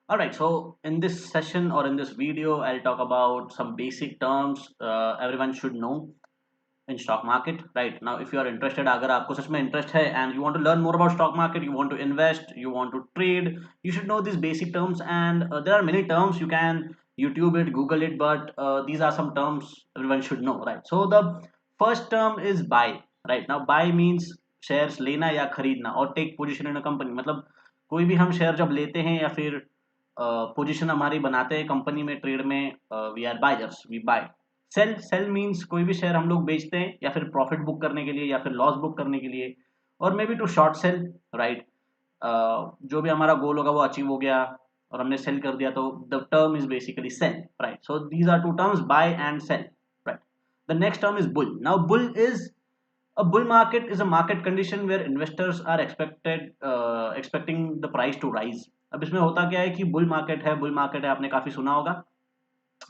All right, so in this session or in this video, I'll talk about some basic terms everyone should know in stock market. Right now, if you are interested, अगर आपको सच में interest है and you want to learn more about stock market, you want to invest, you want to trade, you should know these basic terms. And there are many terms you can YouTube it, Google it, but these are some terms everyone should know. Right. So the first term is buy. Right now, buy means shares लेना या खरीदना और take position in a company. मतलब कोई भी हम share जब लेते हैं या फिर पोजीशन हमारी बनाते हैं कंपनी में ट्रेड में, we are buyers, we buy. Sell sell means कोई भी शेयर हम लोग बेचते हैं या फिर प्रॉफिट बुक करने के लिए या फिर लॉस बुक करने के लिए, और may be to short sell. Right, जो भी हमारा गोल होगा वो अचीव हो गया और हमने सेल कर दिया, तो the term is basically sell. Right, so these are two terms, buy and sell. Right, the next term is bull. Now bull is a bull market is a market condition where investors are expecting the price to rise। अब इसमें होता क्या है कि bull market है, आपने काफी सुना होगा।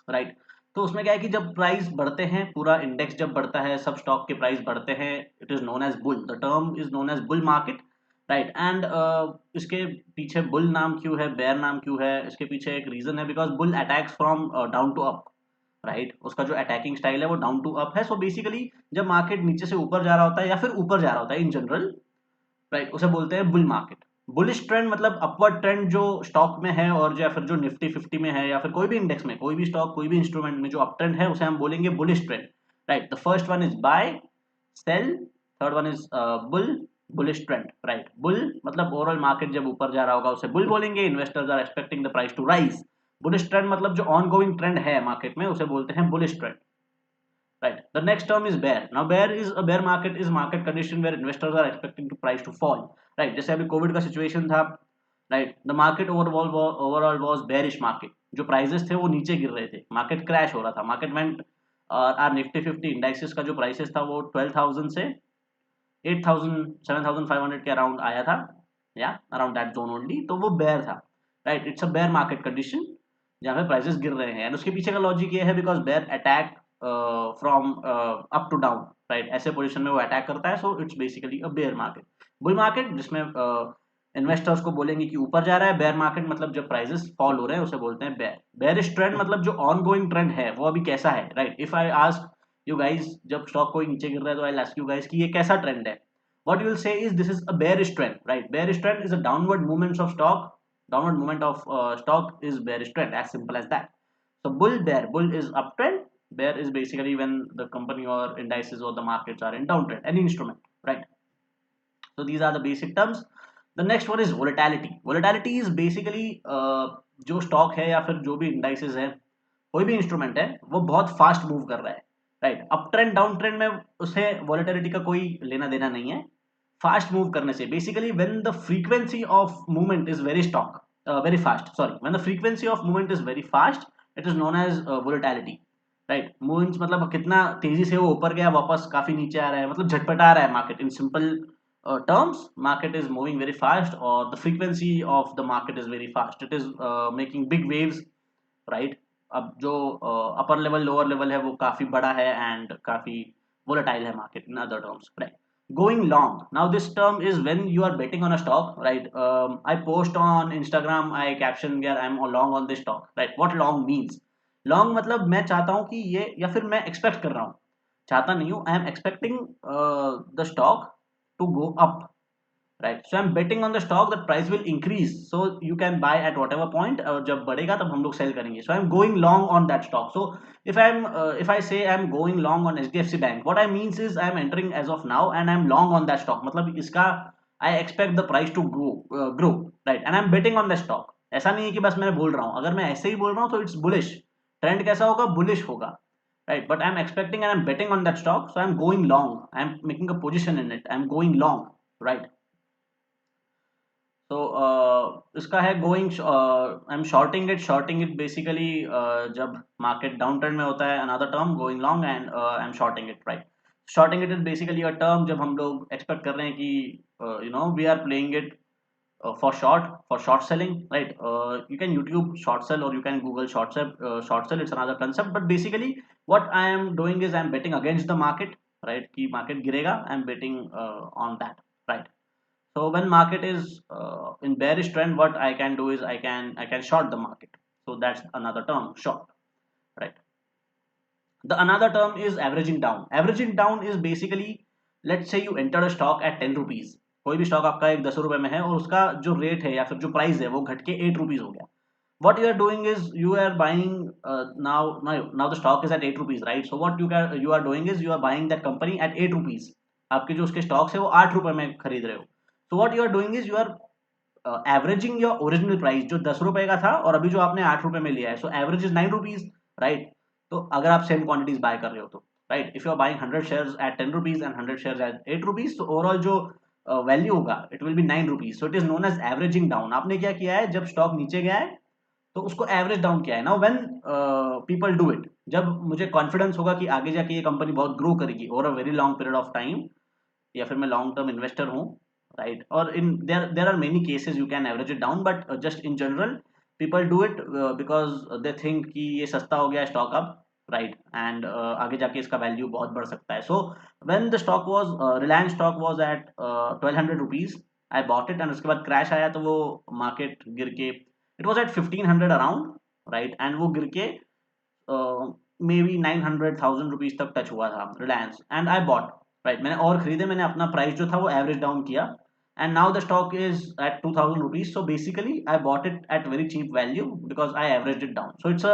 राइट, तो उसमें क्या है कि जब प्राइस बढ़ते हैं, पूरा इंडेक्स जब बढ़ता है, सब स्टॉक के प्राइस बढ़ते हैं, it is known as bull. The term is known as bull market. Right, and इसके पीछे बुल नाम क्यों है, बेयर नाम क्यों है, इसके पीछे एक रीजन है, because bull attacks from down to up. Right, उसका जो अटैकिंग स्टाइल है वो डाउन टू अप है। सो बेसिकली जब मार्केट नीचे से ऊपर जा रहा होता है या फिर ऊपर जा रहा होता है इन जनरल, राइट, उसे बोलते हैं बुल मार्केट। बुलिश ट्रेंड मतलब अपवर्ड ट्रेंड जो स्टॉक में है, और या फिर जो निफ्टी 50 में है या फिर कोई भी इंडेक्स में, कोई भी स्टॉक, कोई भी इंस्ट्रूमेंट में जो अप ट्रेंड है, उसे हम बोलेंगे bullish trend. Right, the first one is buy, sell, third one is bull, bullish trend. Right, bull मतलब ओवरऑल मार्केट जब ऊपर जा रहा होगा उसे बुल बोलेंगे, investors are expecting the price to rise. Bullish trend मतलब जो ऑन गोइंग ट्रेंड है मार्केट में, उसे बोलते हैं bullish trend. Right. The next term is bear. Now bear is a bear market is market condition where investors are expecting the price to fall. Right. जैसे अभी Covid का situation था, right, the market overall was bearish market. जो prices थे वो नीचे गिर रहे थे, मार्केट क्रैश हो रहा था, market went, are Nifty 50 indexes का जो प्राइसेस था वो 12,000 से 8,000 7,500 के अराउंड आया था, या अराउंड दैट जोन ओनली, तो वो बेयर था। Right, it's a bear market condition जहाँ पे प्राइसेस गिर रहे हैं, एंड उसके पीछे का लॉजिक ये है because bear attack from up to down. Right, ऐसे पोजीशन में वो अटैक करता है, so it's basically a bear market. Bull market जिसमें इन्वेस्टर्स को बोलेंगे कि ऊपर जा रहा है, बेयर मार्केट मतलब जब प्राइसेस फॉल हो रहे हैं उसे बोलते हैं बेयर। बेयरिश ट्रेंड मतलब जो ऑन गोइंग ट्रेंड है वो अभी कैसा है। Right, if I ask you guys, जब स्टॉक कोई नीचे गिर रहा है तो आई आस्क यू गाइस कि ये कैसा ट्रेंड है, what you will say is this is a bearish trend। Right, bearish trend is a downward movement of stock, downward movement of stock is bearish trend, as simple as that। So bull, bear, bull is uptrend, bear is basically when the company or indices or the markets are in downtrend, any instrument। Right, so these are the basic terms। The next one is volatility। Volatility is basically जो stock है या फिर जो भी indices है, कोई भी instrument है, वो बहुत फास्ट मूव कर रहा है। Right, up trend down trend में उसे वॉलेटिलिटी का कोई लेना देना नहीं है। फास्ट मूव करने से basically when the frequency of movement is very stock very fast, sorry, when the frequency of movement is very fast, it is known as volatility. Right, movements मतलब कितना तेजी से वो ऊपर गया, वापस काफी नीचे आ रहा है, मतलब झटपटा रहा है market. In simple terms, market is moving very fast, or the frequency of the market is very fast, it is making big waves। Right, अब जो अपर लेवल लोअर लेवल है वो काफी बड़ा है एंड काफी वोलेटाइल है market, in other terms. Right, going long, now this term is when you are betting on a stock। Right, I post on Instagram, I caption here I'm long on this stock। Right, what long means, long मतलब मैं चाहता हूँ कि ये, या फिर मैं expect कर रहा हूँ, चाहता नहीं हूँ, I am expecting the stock to go up। Right, so I'm betting on the stock that price will increase, so you can buy at whatever point, और जब बढ़ेगा तब हम लोग सेल करेंगे। So I'm going long on that stock। So if I say I'm going long on HDFC Bank, what I means is I'm entering as of now and I'm long on that stock, मतलब इसका I expect the price to grow। Right, and I'm betting on the stock। ऐसा नहीं है कि बस मैं बोल रहा हूँ, अगर मैं ऐसे ही बोल रहा हूँ तो it's bullish। ट्रेंड कैसा होगा, बुलिश होगा। Right, but I'm expecting and I'm betting on that stock, so I'm going long, I'm making a position in it, I'm going long। Right, तो इसका है going, I am shorting it. Shorting it basically जब market down trend में होता है, another term going long, and I am shorting it. Right, shorting it is basically a term जब हम लोग एक्सपेक्ट कर रहे हैं कि you know we are playing it for short selling। Right, you can YouTube short sell or you can Google short sell, it's another concept, but basically what I am doing is I am betting against the market। Right, कि market गिरेगा, I am betting on that। Right, So when market is in bearish trend, what I can do is I can short the market. So that's another term, short, right? The another term is averaging down. Averaging down is basically, let's say you entered a stock at 10 rupees. कोई भी stock आपका एक 10 रुपए में है और उसका जो रेट है या फिर जो प्राइस है वो घट के 8 रुपीज हो गया. What you are doing is you are buying now the stock is at 8 rupees, right? So what you are doing is you are buying that company at 8 rupees. आपके जो उसके स्टॉक्स है वो 8 रुपए में खरीद रहे हो. So what you are doing is you are averaging your original price जो 10 रुपए का था और अभी जो आपने 8 रुपए में लिया है. So average is 9 rupees, right? तो अगर आप सेम क्वांटिटीज बाय कर रहे हो तो, right, if you are buying 100 shares at 10 rupees and 100 shares at 8 rupees, तो ओवरऑल जो वैल्यू होगा it will be 9 rupees. So it is known as averaging down. आपने क्या किया है, जब स्टॉक नीचे गया है तो उसको एवरेज डाउन किया है. Now when people do it, जब मुझे कॉन्फिडेंस होगा कि आगे जाके ये कंपनी बहुत ग्रो करेगी over a very long period of time, या फिर मैं लॉन्ग टर्म इन्वेस्टर हूँ, right? Or in there are many cases you can average it down, but just in general people do it because they think कि ये सस्ता हो गया stock अब, right? And आगे जाके इसका वैल्यू बहुत बढ़ सकता है. So when the stock was Reliance stock was at 1200 rupees, I bought it and उसके बाद क्रैश आया तो वो मार्केट गिर के it was at 1500 around, right? And वो गिर के मे बी 900,000 रुपीज तक टच हुआ था Reliance, and I bought, right? मैंने और खरीदे, मैंने अपना प्राइस जो था वो एवरेज डाउन किया, and now the stock is at 2000 rupees. So basically I bought it at very cheap value because I averaged it down. So it's a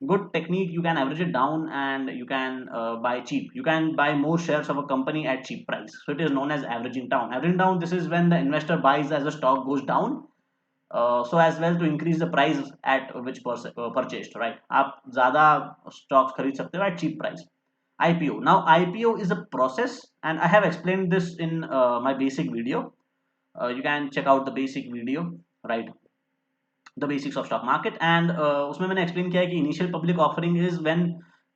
good technique. You can average it down and you can buy cheap. You can buy more shares of a company at cheap price. So it is known as averaging down. Averaging down, this is when the investor buys as the stock goes down, so as well to increase the price at which purchased, right? आप ज़्यादा stocks खरीद सकते हो at cheap price. IPO. Now IPO is a process and I have explained this in my basic video. You can check out the basic video, right? The basics of stock market, and उसमें मैंने explain किया है कि initial public offering is when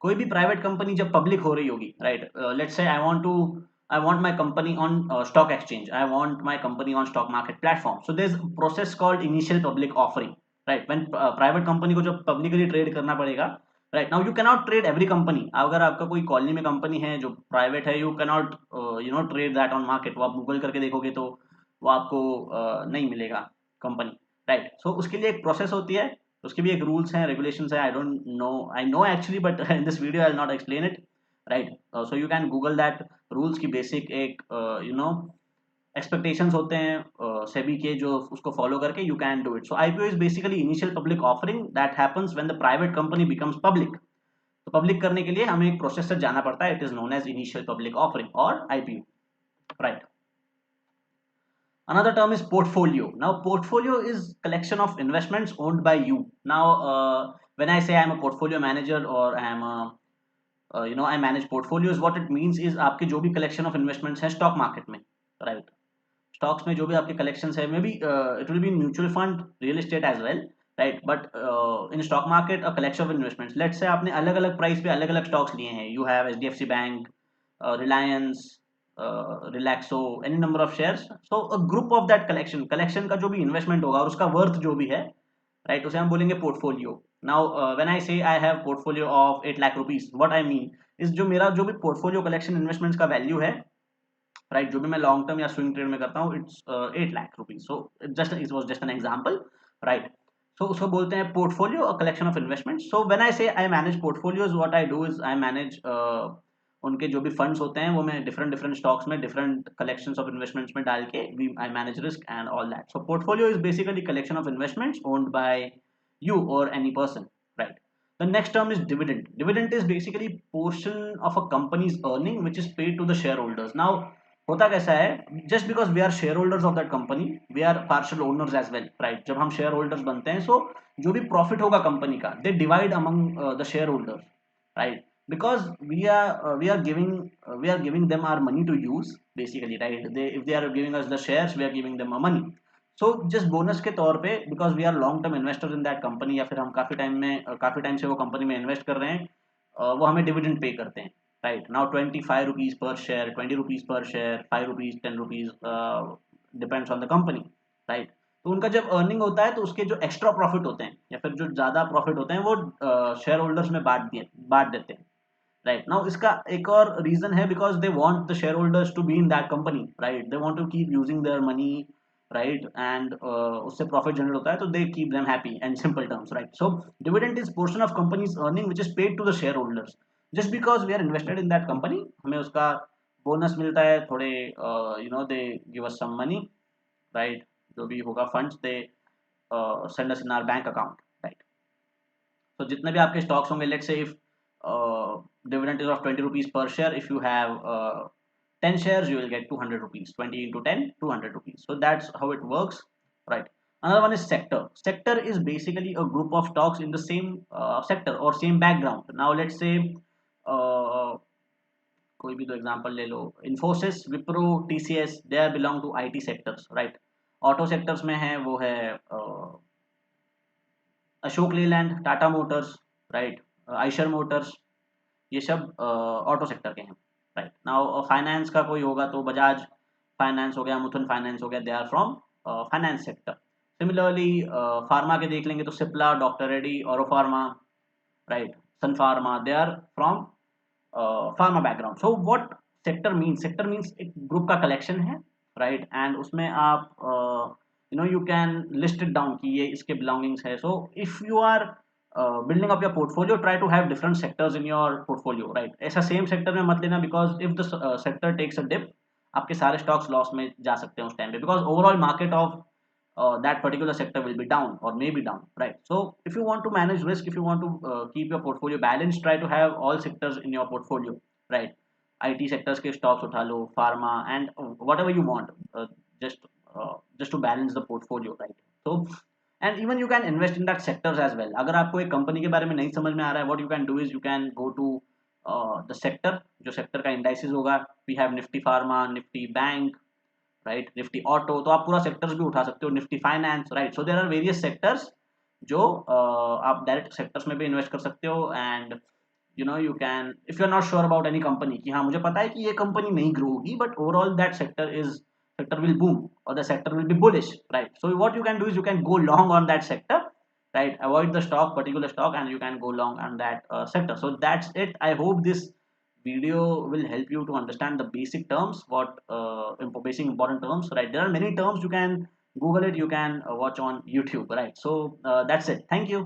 कोई भी private company जब public हो रही होगी, right? Let's say I want my company on stock exchange. I want my company on stock market platform. So there's a process called initial public offering, right? When private company को जब publicly trade करना पड़ेगा, right? Now you cannot trade every company. अगर आपका कोई colony में company है जो प्राइवेट है, you cannot trade that on market. वो आप गूगल करके देखोगे तो वो आपको नहीं मिलेगा कंपनी, राइट? सो उसके लिए एक प्रोसेस होती है, उसके भी एक रूल्स हैं, रेगुलेशंस है. I know actually, but in this video I will not explain it, right? So you can Google that rules की बेसिक एक एक्सपेक्टेशंस होते हैं सेबी के, जो उसको फॉलो करके you can do it. So IPO is basically initial public offering that happens when the private company becomes public. तो public करने के लिए हमें एक प्रोसेस से जाना पड़ता है. It is known as initial public offering और IPO, right? Another term is portfolio. Now portfolio is collection of investments owned by you. Now when I say I am a portfolio manager or I am a I manage portfolios, what it means is आपके जो भी collection of investments हैं stock market में, right? Stocks में जो भी आपके collections है, maybe it will be in mutual fund, real estate as well, right? But in stock market a collection of investments. Let's say आपने अलग अलग price पे अलग अलग stocks लिए हैं. You have HDFC Bank, Reliance, Relaxo, any number of shares. So a group of that collection का जो भी इन्वेस्टमेंट होगा और उसका वर्थ जो भी है, राइट, उसे हम बोलेंगे portfolio. Now when I say I have portfolio of 8 lakh rupees, what I mean is जो मेरा जो भी पोर्टफोलियो कलेक्शन इन्वेस्टमेंट्स का वैल्यू है, राइट, जो भी मैं लॉन्ग टर्म या स्विंग ट्रेड में करता हूँ, it's 8 lakh rupees. So it was just an example, right? So उसको बोलते हैं portfolio, a collection of investment. So when I say I manage portfolios, what I do is I manage उनके जो भी फंड्स होते हैं वो मैं डिफरेंट डिफरेंट स्टॉक्स में डिफरेंट कलेक्शंस ऑफ इन्वेस्टमेंट्स में डाल के I manage risk and all that. So portfolio is basically collection of investments owned by you or any person, right? The next term is dividend. Dividend is basically portion of a company's earning which is paid to the shareholders. Now होता कैसा है, just because we are shareholders of that company, we are partial owners as well, right? जब हम shareholders बनते हैं, so जो भी profit होगा कंपनी का, they divide among the shareholders, right? Because we are giving them our money to use basically, right? If they are giving us the shares, we are giving them our money. So just bonus के तौर पे, because we are long term investor in that company, या फिर हम काफी time से वो company में इन्वेस्ट कर रहे हैं, वो हमें डिविडेंड पे करते हैं, right? Now 25 rupees per share, 20 rupees per share, 5 rupees, 10 rupees, depends on the company, right? तो उनका जब अर्निंग होता है तो उसके जो एक्स्ट्रा प्रॉफिट होते हैं या फिर जो ज्यादा प्रॉफिट होते हैं वो शेयर होल्डर्स में बांट देते हैं, राइट नाउ इसका एक और रीजन है because they want the share holders to be in that company, right, they want to keep using their money, right, and उससे प्रॉफिट जनरेट होता है तो they keep them happy and simple terms, right. So dividend is portion of company's earning which is paid to the share holders just because we are invested in that company, हमें उसका bonus मिलता है थोड़े, they give us some money, right, जो भी होगा funds they send us in our bank account, right. So जितने भी आपके स्टॉक्स होंगे, let's say if dividend is of 20 rupees per share, if you have 10 shares you will get 200 rupees, 20 into 10, 200 rupees. So that's how it works, right. Another one is sector. Sector is basically a group of stocks in the same sector or same background. Now let's say uh, कोई भी तो example ले लो, Infosys, Wipro, TCS, they are belong to IT sectors, right. Auto sectors में है वो है Ashok Leyland, Tata Motors, right, Eicher Motors, ये सब ऑटो सेक्टर के हैं, राइट. नाउ फाइनेंस का कोई होगा तो बजाज फाइनेंस हो गया, मुथुट फाइनेंस हो गया, they are from finance sector. Similarly pharma के देख लेंगे तो Cipla, doctor Reddy, Auro Pharma, right, Sun Pharma, they are from pharma background. So what sector means एक ग्रुप का कलेक्शन है, राइट, एंड उसमें आप you can list it down कि ये इसके बिलोंगिंग्स है. So if you are building up your portfolio, try to have different sectors in your portfolio, right. ऐसा सेम सेक्टर में मत लेना because if the sector takes a dip, आपके सारे स्टॉक्स लॉस में जा सकते हैं उस टाइम पे, because overall market of that particular sector will be down or may be down, right. So if you want to manage risk, if you want to keep your portfolio balanced, try to have all sectors in your portfolio, right. IT sectors के stocks उठा लो, pharma and whatever you want, just just to balance the portfolio, right. So and even you can invest in that sectors as well. अगर आपको एक company के बारे में नहीं समझ में आ रहा है, what you can do is you can go to the sector, जो सेक्टर का इंडाइसिस होगा. we have Nifty pharma, Nifty bank, right, Nifty auto, तो आप पूरा सेक्टर्स भी उठा सकते हो, Nifty finance, right. So there are various sectors जो आप डायरेक्ट सेक्टर्स में भी इन्वेस्ट कर सकते हो. And you can, if you are not sure about any company कि हाँ मुझे पता है कि ये कंपनी नहीं ग्रो होगी, but overall that sector will boom और the sector will be bullish, right. So what you can do is you can go long on that sector, right, avoid the stock, particular stock, and you can go long on that sector. So that's it. I hope this video will help you to understand the basic terms, what basic important terms, right. There are many terms, you can google it, you can watch on YouTube, right. So that's it. Thank you.